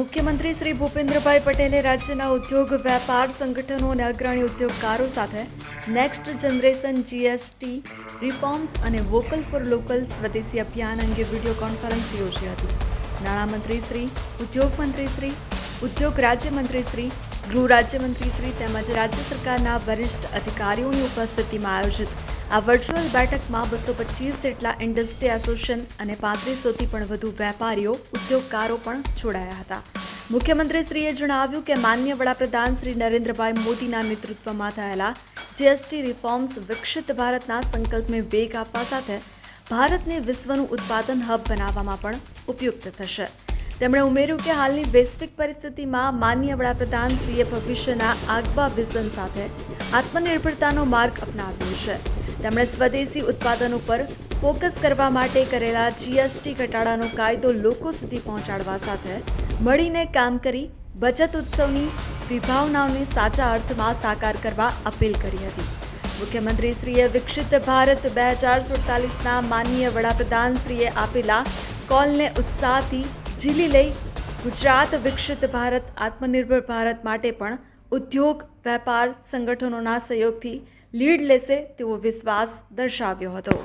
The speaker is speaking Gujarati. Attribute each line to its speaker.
Speaker 1: મુખ્યમંત્રી શ્રી ભૂપેન્દ્રભાઈ પટેલે રાજ્યના ઉદ્યોગ વેપાર સંગઠનો અને અગ્રણી ઉદ્યોગકારો સાથે નેક્સ્ટ જનરેશન જીએસટી રિફોર્મ્સ અને વોકલ ફોર લોકલ સ્વદેશી અભિયાન અંગે વિડીયો કોન્ફરન્સ યોજી હતી. નાણામંત્રી શ્રી, ઉદ્યોગ મંત્રી શ્રી, ઉદ્યોગ રાજ્યમંત્રી શ્રી, ગૃહ રાજ્યમંત્રી શ્રી તેમજ રાજ્ય સરકારના વરિષ્ઠ અધિકારીઓની ઉપસ્થિતિમાં આયોજિત આ વર્ચ્યુઅલ બેઠકમાં 225 જેટલા ઇન્ડસ્ટ્રી એસોસિએશન અને 3500થી પણ વધુ વેપારીઓ, ઉદ્યોગકારો પણ જોડાયા હતા. મુખ્યમંત્રીશ્રીએ જણાવ્યું કે માનનીય વડાપ્રધાન શ્રી નરેન્દ્રભાઈ મોદીના નેતૃત્વમાં થયેલા જીએસટી રિફોર્મ્સ વિકસિત ભારતના સંકલ્પને વેગ આપવા સાથે ભારતને વિશ્વનું ઉત્પાદન હબ બનાવવામાં પણ ઉપયુક્ત થશે. તેમણે ઉમેર્યું કે હાલની વૈશ્વિક પરિસ્થિતિમાં માનનીય વડાપ્રધાનશ્રીએ ભવિષ્યના આગવા વિઝન સાથે આત્મનિર્ભરતાનો માર્ગ અપનાવ્યો છે. તેમણે સ્વદેશી ઉત્પાદનો પર ફોકસ કરવા માટે કરેલા જીએસટી ઘટાડાનો કાયદો લોકો સુધી પહોંચાડવા સાથે મળીને કામ કરી બચત ઉત્સવની વિભાવનાઓને સાચા અર્થમાં સાકાર કરવા અપીલ કરી હતી. મુખ્યમંત્રીશ્રીએ વિકસિત ભારત 2047ના માનનીય વડાપ્રધાનશ્રીએ આપેલા કોલને ઉત્સાહથી ઝીલી લઈ ગુજરાત વિકસિત ભારત, આત્મનિર્ભર ભારત માટે પણ ઉદ્યોગ વેપાર સંગઠનોના સહયોગથી લીડ લેશે તેવો વિશ્વાસ દર્શાવ્યો હતો.